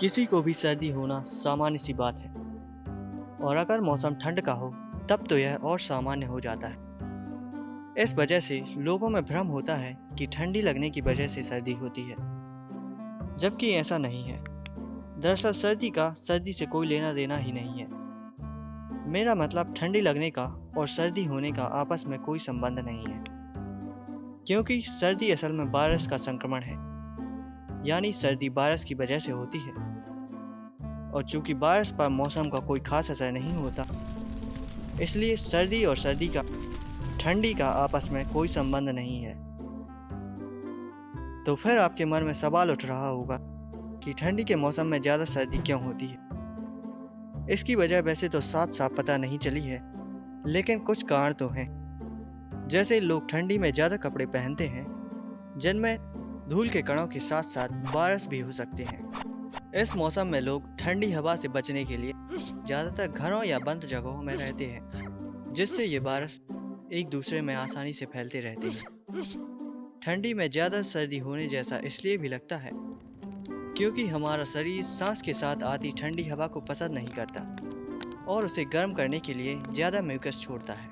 किसी को भी सर्दी होना सामान्य सी बात है और अगर मौसम ठंड का हो तब तो यह और सामान्य हो जाता है। इस वजह से लोगों में भ्रम होता है कि ठंडी लगने की वजह से सर्दी होती है, जबकि ऐसा नहीं है। दरअसल सर्दी से कोई लेना देना ही नहीं है। मेरा मतलब ठंडी लगने का और सर्दी होने का आपस में कोई संबंध नहीं है, क्योंकि सर्दी असल में वायरस का संक्रमण है। यानी सर्दी वायरस की वजह से होती है और चूंकि वायरस पर मौसम का कोई खास असर नहीं होता, इसलिए सर्दी और ठंडी का आपस में कोई संबंध नहीं है। तो फिर आपके मन में सवाल उठ रहा होगा कि ठंडी के मौसम में ज़्यादा सर्दी क्यों होती है। इसकी वजह वैसे तो साफ साफ पता नहीं चली है, लेकिन कुछ कारण तो हैं। जैसे लोग ठंडी में ज़्यादा कपड़े पहनते हैं, जिनमें धूल के कणों के साथ साथ वायरस भी हो सकते हैं। इस मौसम में लोग ठंडी हवा से बचने के लिए ज़्यादातर घरों या बंद जगहों में रहते हैं, जिससे ये वायरस एक दूसरे में आसानी से फैलते रहते हैं। ठंडी में ज़्यादा सर्दी होने जैसा इसलिए भी लगता है क्योंकि हमारा शरीर सांस के साथ आती ठंडी हवा को पसंद नहीं करता और उसे गर्म करने के लिए ज़्यादा म्यूकस छोड़ता है,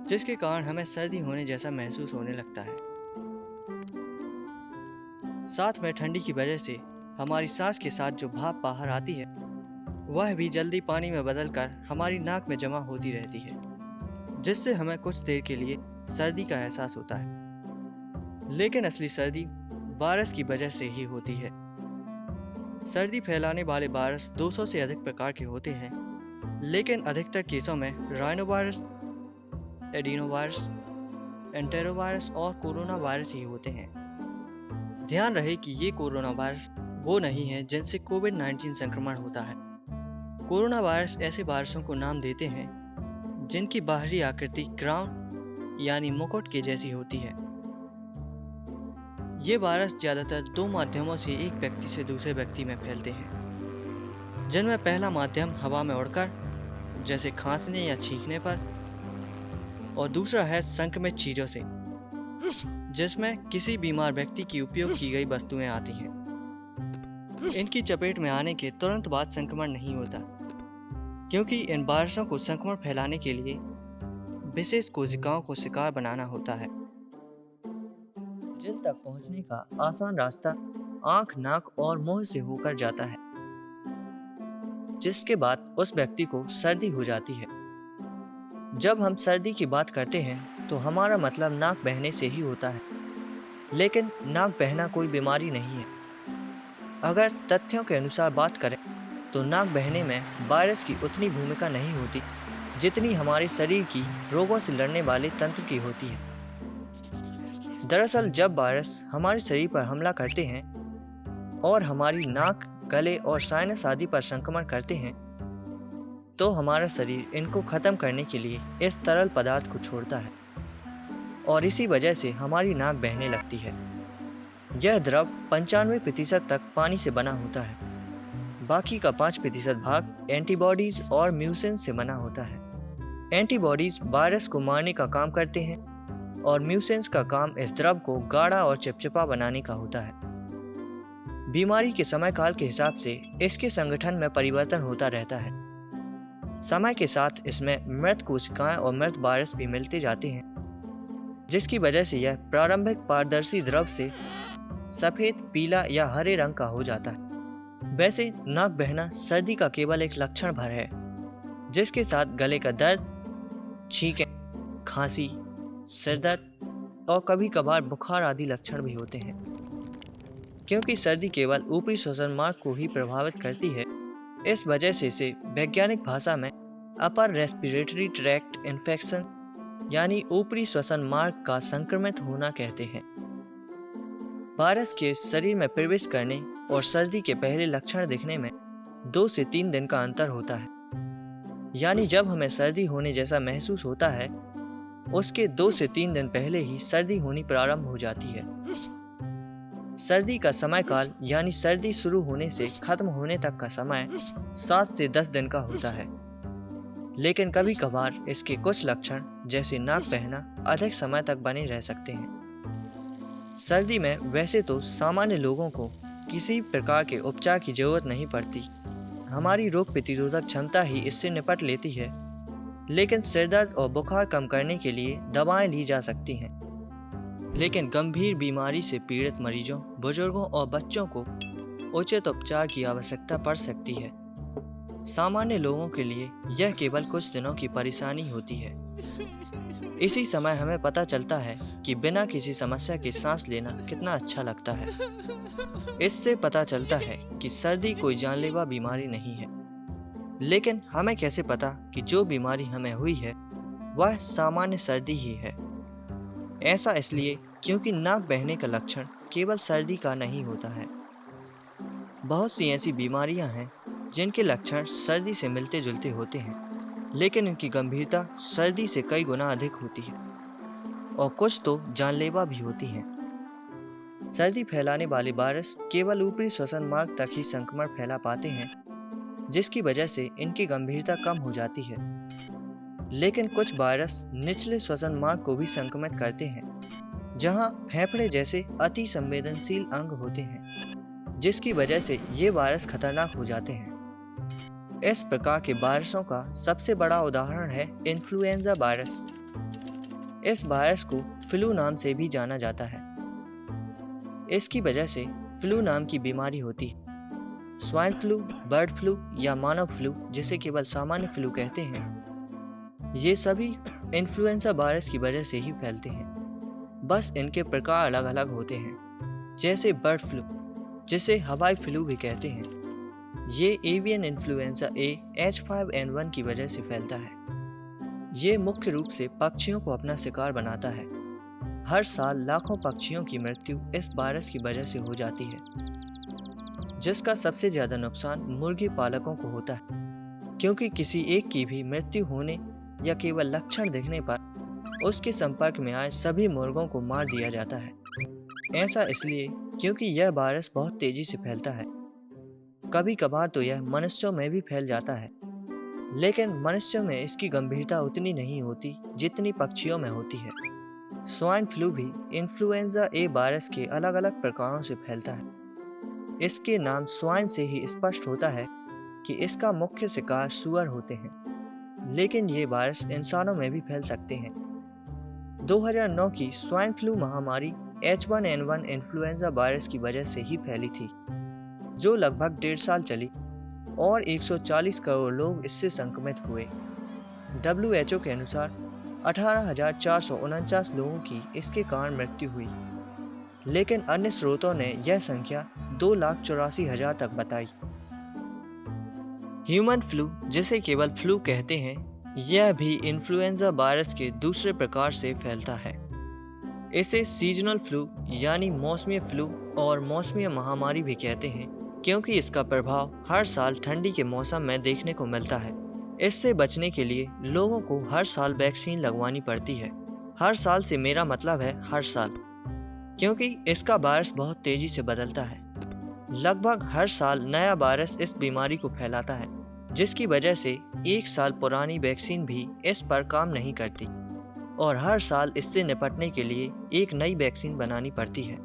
जिसके कारण हमें सर्दी होने जैसा महसूस होने लगता है। साथ में ठंडी की वजह से हमारी सांस के साथ जो भाप बाहर आती है, वह भी जल्दी पानी में बदलकर हमारी नाक में जमा होती रहती है, जिससे हमें कुछ देर के लिए सर्दी का एहसास होता है। लेकिन असली सर्दी वायरस की वजह से ही होती है। सर्दी फैलाने वाले वायरस 200 से अधिक प्रकार के होते हैं, लेकिन अधिकतर केसों में राइनोवायरस, एडिनोवायरस, एंटेरोवायरस और कोरोना वायरस ही होते हैं। ध्यान रहे कि ये कोरोना वायरस वो नहीं है जिनसे कोविड-19 संक्रमण होता है। कोरोना वायरस ऐसे वायरसों को नाम देते हैं जिनकी बाहरी आकृति क्राउन यानी मुकुट के जैसी होती है। ये वायरस ज़्यादातर दो माध्यमों से एक व्यक्ति से दूसरे व्यक्ति में फैलते हैं, जिनमें पहला माध्यम हवा में उड़कर, जैसे खांसने या छींकने पर, और दूसरा है संक्रमित चीज़ों से, जिसमें किसी बीमार व्यक्ति की उपयोग की गई वस्तुएं आती हैं। इनकी चपेट में आने के तुरंत बाद संक्रमण नहीं होता, क्योंकि इन वायरसों को संक्रमण फैलाने के लिए विशेष कोशिकाओं को शिकार बनाना होता है, जिन तक पहुंचने का आसान रास्ता आंख, नाक और मुंह से होकर जाता है, जिसके बाद उस व्यक्ति को सर्दी हो जाती है। जब हम सर्दी की बात करते हैं तो हमारा मतलब नाक बहने से ही होता है, लेकिन नाक बहना कोई बीमारी नहीं है। अगर तथ्यों के अनुसार बात करें तो नाक बहने में वायरस की उतनी भूमिका नहीं होती जितनी हमारे शरीर की रोगों से लड़ने वाले तंत्र की होती है। दरअसल जब वायरस हमारे शरीर पर हमला करते हैं और हमारी नाक, गले और साइनस आदि पर संक्रमण करते हैं, तो हमारा शरीर इनको खत्म करने के लिए इस तरल पदार्थ को छोड़ता है और इसी वजह से हमारी नाक बहने लगती है। यह द्रव 95% तक पानी से बना होता है। बाकी का 5% भाग एंटीबॉडीज और म्यूसिन्स से बना होता है। एंटीबॉडीज वायरस को मारने का काम करते हैं और म्यूसिन्स का काम इस द्रव को गाढ़ा और चिपचिपा बनाने का होता है। बीमारी के समय काल के हिसाब से इसके संगठन में परिवर्तन होता रहता है। समय के साथ इसमें मृत कोशिकाएं और मृत वायरस भी मिलते जाते हैं, जिसकी वजह से यह प्रारंभिक पारदर्शी द्रव से सफेद, पीला या हरे रंग का हो जाता है। वैसे नाक बहना सर्दी का केवल एक लक्षण भर है, जिसके साथ गले का दर्द, छींकें, खांसी, सिरदर्द और कभी कभार बुखार आदि लक्षण भी होते हैं। क्योंकि सर्दी केवल ऊपरी श्वसन मार्ग को ही प्रभावित करती है, इस वजह से इसे वैज्ञानिक भाषा में अपर रेस्पिरेटरी ट्रैक्ट इन्फेक्शन यानी ऊपरी श्वसन मार्ग का संक्रमित होना कहते हैं। वायरस के शरीर में प्रवेश करने और सर्दी के पहले लक्षण दिखने में 2 से 3 दिन का अंतर होता है। यानी जब हमें सर्दी होने जैसा महसूस होता है, उसके 2 से 3 दिन पहले ही सर्दी होनी प्रारंभ हो जाती है। सर्दी का समय काल यानी सर्दी शुरू होने से खत्म होने तक का समय 7 से 10 दिन का होता है, लेकिन कभी कभार इसके कुछ लक्षण जैसे नाक बहना अधिक समय तक बने रह सकते हैं। सर्दी में वैसे तो सामान्य लोगों को किसी प्रकार के उपचार की जरूरत नहीं पड़ती। हमारी रोग प्रतिरोधक क्षमता ही इससे निपट लेती है। लेकिन सिर दर्द और बुखार कम करने के लिए दवाएं ली जा सकती हैं। लेकिन गंभीर बीमारी से पीड़ित मरीजों, बुजुर्गों और बच्चों को उचित उपचार की आवश्यकता पड़ सकती है। सामान्य लोगों के लिए यह केवल कुछ दिनों की परेशानी होती है। इसी समय हमें पता चलता है कि बिना किसी समस्या के सांस लेना कितना अच्छा लगता है। इससे पता चलता है कि सर्दी कोई जानलेवा बीमारी नहीं है। लेकिन हमें कैसे पता कि जो बीमारी हमें हुई है वह सामान्य सर्दी ही है? ऐसा इसलिए क्योंकि नाक बहने का लक्षण केवल सर्दी का नहीं होता है। बहुत सी ऐसी बीमारियां हैं जिनके लक्षण सर्दी से मिलते जुलते होते हैं, लेकिन इनकी गंभीरता सर्दी से कई गुना अधिक होती है और कुछ तो जानलेवा भी होती हैं। सर्दी फैलाने वाले वायरस केवल ऊपरी श्वसन मार्ग तक ही संक्रमण फैला पाते हैं, जिसकी वजह से इनकी गंभीरता कम हो जाती है। लेकिन कुछ वायरस निचले श्वसन मार्ग को भी संक्रमित करते हैं, जहां फेफड़े जैसे अति संवेदनशील अंग होते हैं, जिसकी वजह से ये वायरस खतरनाक हो जाते हैं। इस प्रकार के वायरसों का सबसे बड़ा उदाहरण है इन्फ्लुएंजा वायरस। इस वायरस को फ्लू नाम से भी जाना जाता है। इसकी वजह से फ्लू नाम की बीमारी होती है। स्वाइन फ्लू, बर्ड फ्लू या मानव फ्लू, जिसे केवल सामान्य फ्लू कहते हैं, ये सभी इन्फ्लुएंजा वायरस की वजह से ही फैलते हैं। बस इनके प्रकार अलग अलग होते हैं। जैसे बर्ड फ्लू, जिसे हवाई फ्लू भी कहते हैं, ये एवियन इन्फ्लुएंजा ए H5N1 की वजह से फैलता है। ये मुख्य रूप से पक्षियों को अपना शिकार बनाता है। हर साल लाखों पक्षियों की मृत्यु इस वायरस की वजह से हो जाती है, जिसका सबसे ज्यादा नुकसान मुर्गी पालकों को होता है, क्योंकि किसी एक की भी मृत्यु होने या केवल लक्षण दिखने पर उसके संपर्क में आए सभी मुर्गों को मार दिया जाता है। ऐसा इसलिए क्योंकि यह वायरस बहुत तेजी से फैलता है। कभी कभार तो यह मनुष्यों में भी फैल जाता है, लेकिन मनुष्यों में इसकी गंभीरता उतनी नहीं होती जितनी पक्षियों में होती है। स्वाइन फ्लू भी इन्फ्लुएंजा ए वायरस के अलग अलग प्रकारों से फैलता है। इसके नाम स्वाइन से ही स्पष्ट होता है कि इसका मुख्य शिकार सूअर होते हैं, लेकिन ये वायरस इंसानों में भी फैल सकते हैं। 2009 की स्वाइन फ्लू महामारी H1N1 इन्फ्लुएंजा वायरस की वजह से ही फैली थी, जो लगभग 1.5 साल चली और 140 करोड़ लोग इससे संक्रमित हुए। WHO के अनुसार 18,449 लोगों की इसके कारण मृत्यु हुई, लेकिन अन्य स्रोतों ने यह संख्या 2,84,000 तक बताई। ह्यूमन फ्लू, जिसे केवल फ्लू कहते हैं, यह भी इन्फ्लुएंजा वायरस के दूसरे प्रकार से फैलता है। इसे सीजनल फ्लू यानी मौसमी फ्लू और मौसमी महामारी भी कहते हैं, क्योंकि इसका प्रभाव हर साल ठंडी के मौसम में देखने को मिलता है। इससे बचने के लिए लोगों को हर साल वैक्सीन लगवानी पड़ती है। हर साल से मेरा मतलब है हर साल, क्योंकि इसका वायरस बहुत तेजी से बदलता है। लगभग हर साल नया वायरस इस बीमारी को फैलाता है, जिसकी वजह से 1 साल पुरानी वैक्सीन भी इस पर काम नहीं करती और हर साल इससे निपटने के लिए एक नई वैक्सीन बनानी पड़ती है।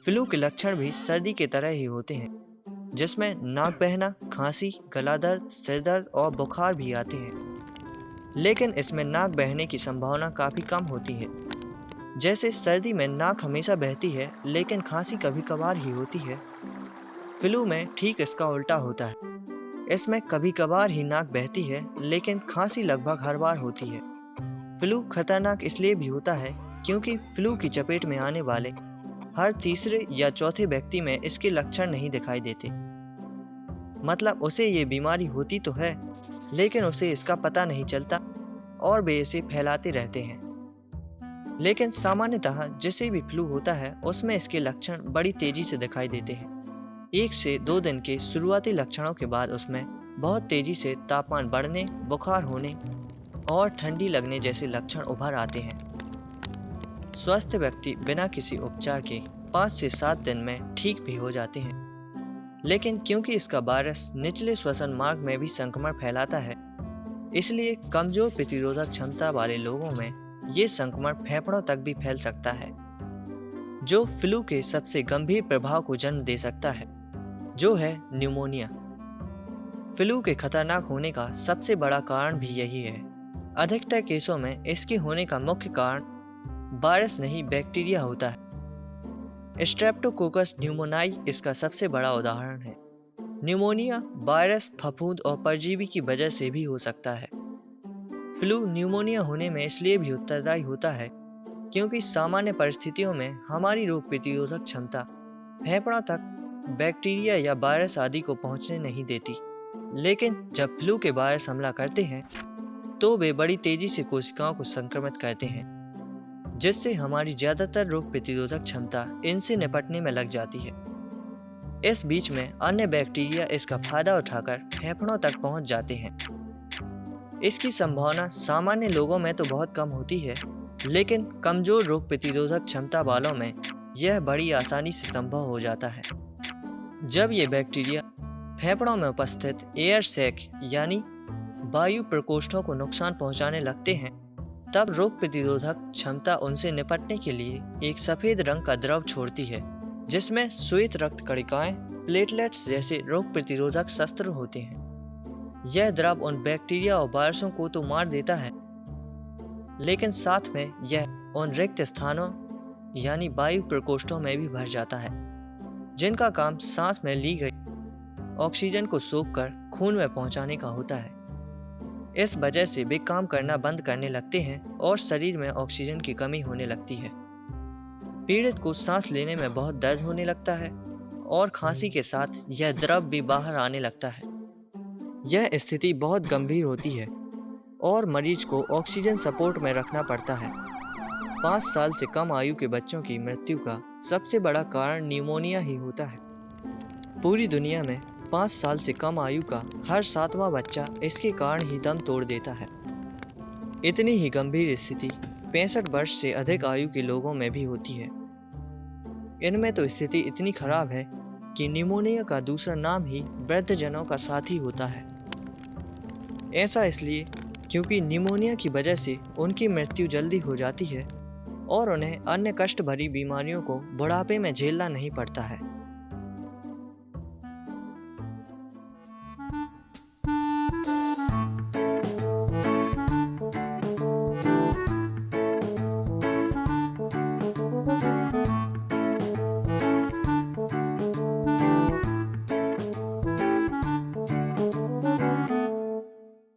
फ्लू के लक्षण भी सर्दी के तरह ही होते हैं, जिसमें नाक बहना, खांसी, गला दर्द, सिर दर्द और बुखार भी आते हैं। लेकिन इसमें नाक बहने की संभावना काफ़ी कम होती है। जैसे सर्दी में नाक हमेशा बहती है, लेकिन खांसी कभी कभार ही होती है। फ्लू में ठीक इसका उल्टा होता है। इसमें कभी कभार ही नाक बहती है, लेकिन खांसी लगभग हर बार होती है। फ्लू खतरनाक इसलिए भी होता है क्योंकि फ्लू की चपेट में आने वाले हर तीसरे या चौथे व्यक्ति में इसके लक्षण नहीं दिखाई देते। मतलब उसे ये बीमारी होती तो है, लेकिन उसे इसका पता नहीं चलता और वे इसे फैलाते रहते हैं। लेकिन सामान्यतः जिसे भी फ्लू होता है उसमें इसके लक्षण बड़ी तेजी से दिखाई देते हैं। 1 से 2 दिन के शुरुआती लक्षणों के बाद उसमें बहुत तेजी से तापमान बढ़ने, बुखार होने और ठंडी लगने जैसे लक्षण उभर आते हैं। स्वस्थ व्यक्ति बिना किसी उपचार के 5 से 7 दिन में ठीक भी हो जाते हैं। लेकिन क्योंकि इसका वायरस निचले श्वसन मार्ग में भी संक्रमण फैलाता है, इसलिए कमजोर प्रतिरोधक क्षमता वाले लोगों में ये संक्रमण फेफड़ों तक भी फैल सकता है। जो फ्लू के सबसे गंभीर प्रभाव को जन्म दे सकता है, जो है न्यूमोनिया। फ्लू के खतरनाक होने का सबसे बड़ा कारण भी यही है। अधिकतर केसों में इसके होने का मुख्य कारण वायरस नहीं बैक्टीरिया होता है। स्ट्रेप्टोकोकस न्यूमोनाई इसका सबसे बड़ा उदाहरण है। न्यूमोनिया वायरस, फफूंद और परजीवी की वजह से भी हो सकता है। फ्लू न्यूमोनिया होने में इसलिए भी उत्तरदायी होता है क्योंकि सामान्य परिस्थितियों में हमारी रोग प्रतिरोधक क्षमता फेफड़ों तक बैक्टीरिया या वायरस आदि को पहुंचने नहीं देती। लेकिन जब फ्लू के वायरस हमला करते हैं तो वे बड़ी तेजी से कोशिकाओं को संक्रमित करते हैं, जिससे हमारी ज्यादातर रोग प्रतिरोधक क्षमता इनसे निपटने में लग जाती है। इस बीच में अन्य बैक्टीरिया इसका फायदा उठाकर फेफड़ों तक पहुंच जाते हैं। इसकी संभावना सामान्य लोगों में तो बहुत कम होती है, लेकिन कमजोर रोग प्रतिरोधक क्षमता वालों में यह बड़ी आसानी से संभव हो जाता है। जब ये बैक्टीरिया फेफड़ों में उपस्थित एयर सैक यानी वायु प्रकोष्ठों को नुकसान पहुंचाने लगते हैं, तब रोग प्रतिरोधक क्षमता उनसे निपटने के लिए एक सफेद रंग का द्रव छोड़ती है, जिसमें श्वेत रक्त कणिकाएं, प्लेटलेट्स जैसे रोग प्रतिरोधक शस्त्र होते हैं। यह द्रव उन बैक्टीरिया और वायरसों को तो मार देता है, लेकिन साथ में यह उन रिक्त स्थानों यानी वायु प्रकोष्ठों में भी भर जाता है, जिनका काम सांस में ली गई ऑक्सीजन को सोखकर खून में पहुंचाने का होता है। इस वजह से वे काम करना बंद करने लगते हैं और शरीर में ऑक्सीजन की कमी होने लगती है। पीड़ित को सांस लेने में बहुत दर्द होने लगता है और खांसी के साथ यह द्रव भी बाहर आने लगता है। यह स्थिति बहुत गंभीर होती है और मरीज को ऑक्सीजन सपोर्ट में रखना पड़ता है। 5 साल से कम आयु के बच्चों की मृत्यु का सबसे बड़ा कारण न्यूमोनिया ही होता है। पूरी दुनिया में 5 साल से कम आयु का हर 7वां बच्चा इसके कारण ही दम तोड़ देता है। इतनी ही गंभीर स्थिति 65 वर्ष से अधिक आयु के लोगों में भी होती है। इनमें तो स्थिति इतनी खराब है कि न्यूमोनिया का दूसरा नाम ही वृद्धजनों का साथी होता है। ऐसा इसलिए क्योंकि न्यूमोनिया की वजह से उनकी मृत्यु जल्दी हो जाती है और उन्हें अन्य कष्ट भरी बीमारियों को बुढ़ापे में झेलना नहीं पड़ता है।